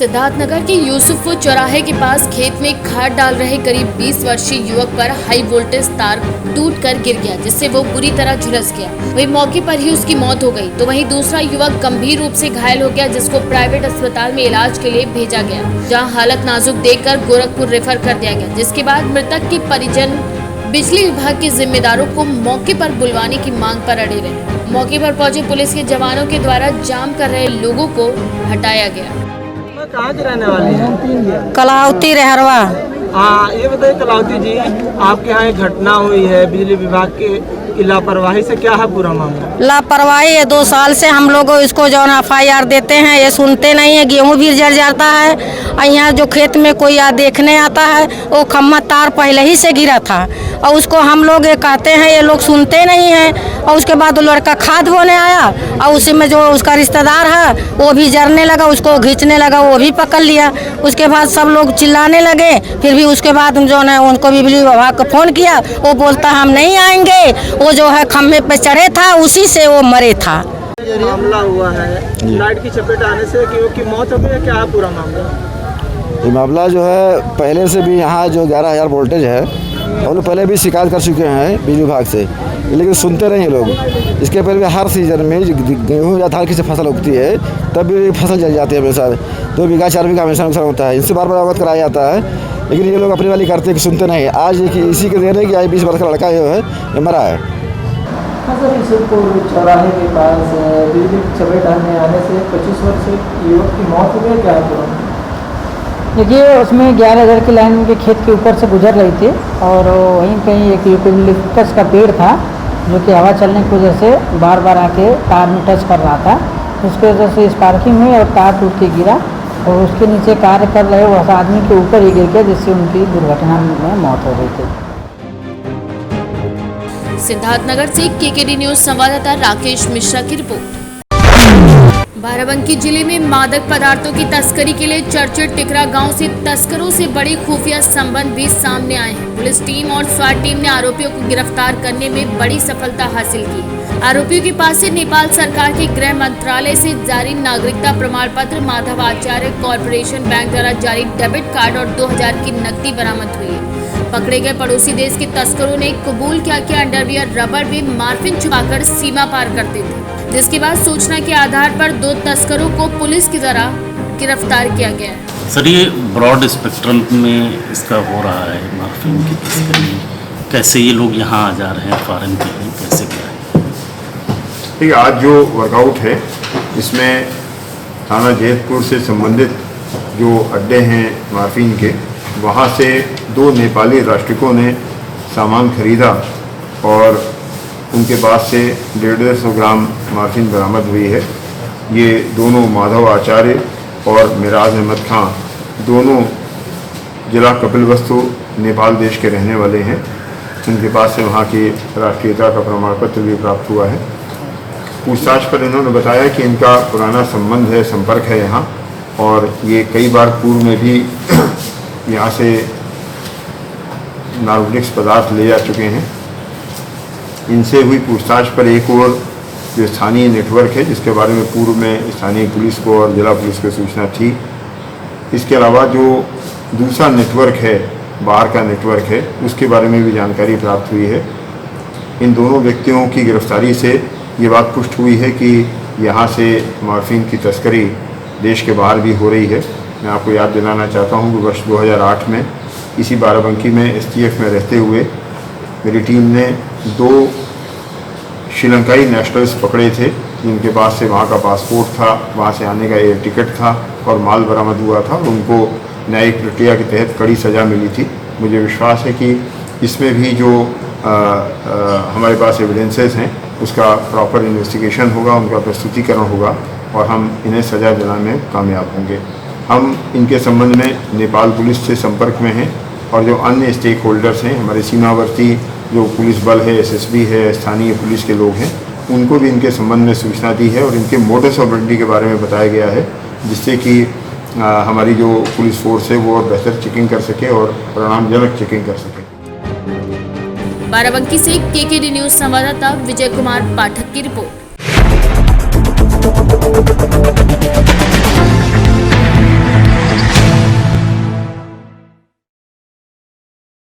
सिद्धार्थनगर के यूसुफपुर चौराहे के पास खेत में खाद डाल रहे करीब 20 वर्षीय युवक पर हाई वोल्टेज तार टूटकर गिर गया, जिससे वो बुरी तरह झुलस गया। वहीं मौके पर ही उसकी मौत हो गई, तो वहीं दूसरा युवक गंभीर रूप से घायल हो गया, जिसको प्राइवेट अस्पताल में इलाज के लिए भेजा गया, जहां हालत नाजुक देखकर गोरखपुर रेफर कर दिया गया। जिसके बाद मृतक के परिजन बिजली विभाग के जिम्मेदारों को मौके पर बुलवाने की मांग पर अड़े रहे। मौके पर पहुंचे पुलिस के जवानों के द्वारा जाम कर रहे लोगों को हटाया गया। कहाँ के रहने वाले हैं? कलावती रहरवा। हाँ, ये बताइए कलावती जी, आपके यहाँ एक घटना हुई है बिजली विभाग की लापरवाही से, क्या है पूरा मामला? लापरवाही है, 2 साल से हम लोग इसको जो FIR देते हैं, ये सुनते नहीं है। गेहूं भी जल जाता है। यहाँ जो खेत में कोई देखने आता है, वो खम्मा तार पहले ही से गिरा था और उसको हम लोग ये कहते हैं, ये लोग सुनते नहीं हैं। और उसके बाद वो लड़का खाद बोने आया और उसी में जो उसका रिश्तेदार है वो भी जरने लगा, उसको खींचने लगा, वो भी पकड़ लिया। उसके बाद सब लोग चिल्लाने लगे। फिर भी उसके बाद जो है उनको बिजली विभाग को फ़ोन किया, वो बोलता हम नहीं आएंगे। वो जो है खम्भे पे चढ़े था, उसी से वो मरे था। मामला हुआ है लाइट की चपेट आने से की मौत हो गई, क्या है पूरा मामला? ये मामला जो है पहले से भी यहाँ जो 11,000 वोल्टेज है, हम लोग पहले भी शिकायत कर चुके हैं बिजली विभाग से, लेकिन सुनते नहीं लोग। इसके पहले भी हर सीजन में गेहूँ या धान की फसल उगती है, तब भी फसल जल जाती है हमेशा। 2 बीघा 4 बीघा हमेशा नुकसान होता है। इनसे बार बार अवगत कराया जाता है, लेकिन ये लोग अपनी वाली करते हैं कि सुनते नहीं। आज इसी के देर है कि आज 20 वर्ष का लड़का जो है ये मरा है। चौराहे के पास बिजली की चपेट आने से 25 वर्ष युवक की मौत हो गई, क्या है? देखिए, उसमें 11,000 की लाइन के खेत के ऊपर से गुजर रही थी और वहीं कहीं एक यूकेलिप्टस का पेड़ था जो कि हवा चलने की वजह से बार बार आके तार में टच कर रहा था। उसकी वजह से स्पार्किंग हुई और तार टूट के गिरा और उसके नीचे कार्य कर रहे उस आदमी के ऊपर ही गिर गया, जिससे उनकी दुर्घटना में मौत हो गई थी। सिद्धार्थनगर से KKD न्यूज संवाददाता राकेश मिश्रा की रिपोर्ट। बाराबंकी जिले में मादक पदार्थों की तस्करी के लिए चर्चित टिकरा गांव से तस्करों से बड़ी खुफिया संबंध भी सामने आए हैं। पुलिस टीम और स्वाट टीम ने आरोपियों को गिरफ्तार करने में बड़ी सफलता हासिल की। आरोपियों के पास से नेपाल सरकार के गृह मंत्रालय से जारी नागरिकता प्रमाण पत्र, माधव आचार्य कॉर्पोरेशन बैंक द्वारा जारी डेबिट कार्ड और 2000 की नकदी बरामद हुई है। पकड़े गए पड़ोसी देश के तस्करों ने कबूल किया कि अंडरवियर रबर में मार्फिन छुपाकर सीमा पार करते थे, जिसके बाद सूचना के आधार पर 2 तस्करों को पुलिस की द्वारा गिरफ्तार किया गया है। सर, ये ब्रॉड स्पेक्ट्रम में इसका हो रहा है मार्फिन की तस्करी। कैसे ये लोग यहाँ आ जा रहे हैं फॉरेन के लिए, कैसे क्या है? ठीक है, आज जो वर्कआउट है इसमें थाना जैतपुर से संबंधित जो अड्डे हैं मार्फिन के, वहाँ से 2 नेपाली राष्ट्रिकों ने सामान खरीदा और उनके पास से 150 ग्राम मार्फिन बरामद हुई है। ये दोनों माधव आचार्य और मिराज अहमद खां दोनों जिला कपिलवस्तु नेपाल देश के रहने वाले हैं। उनके पास से वहाँ की राष्ट्रीयता का प्रमाण पत्र भी प्राप्त हुआ है। पूछताछ पर इन्होंने बताया कि इनका पुराना संबंध है, संपर्क है यहाँ, और ये कई बार पूर्व में भी यहाँ से नार्कोटिक्स पदार्थ ले जा चुके हैं। इनसे हुई पूछताछ पर एक और जो स्थानीय नेटवर्क है, जिसके बारे में पूर्व में स्थानीय पुलिस को और जिला पुलिस को सूचना थी, इसके अलावा जो दूसरा नेटवर्क है, बाहर का नेटवर्क है, उसके बारे में भी जानकारी प्राप्त हुई है। इन दोनों व्यक्तियों की गिरफ्तारी से ये बात पुष्ट हुई है कि यहाँ से मॉर्फिन की तस्करी देश के बाहर भी हो रही है। मैं आपको याद दिलाना चाहता हूँ कि वर्ष 2008 में इसी बाराबंकी में STF में रहते हुए मेरी टीम ने 2 श्रीलंकाई नेशनल्स पकड़े थे, जिनके पास से वहाँ का पासपोर्ट था, वहाँ से आने का एयर टिकट था और माल बरामद हुआ था। उनको न्यायिक प्रक्रिया के तहत कड़ी सज़ा मिली थी। मुझे विश्वास है कि इसमें भी जो हमारे पास एविडेंसेस हैं उसका प्रॉपर इन्वेस्टिगेशन होगा, उनका प्रस्तुतिकरण होगा और हम इन्हें सज़ा दिलाने में कामयाब होंगे। हम इनके संबंध में नेपाल पुलिस से संपर्क में हैं और जो अन्य स्टेक होल्डर्स हैं, हमारे सीमावर्ती जो पुलिस बल है, SSB है, स्थानीय पुलिस के लोग हैं, उनको भी इनके संबंध में सूचना दी है और इनके मोडस ऑपरेंडी के बारे में बताया गया है, जिससे कि हमारी जो पुलिस फोर्स है वो और बेहतर चेकिंग कर सके और परिणामजनक चेकिंग कर सके। बाराबंकी से KKD न्यूज संवाददाता विजय कुमार पाठक की रिपोर्ट।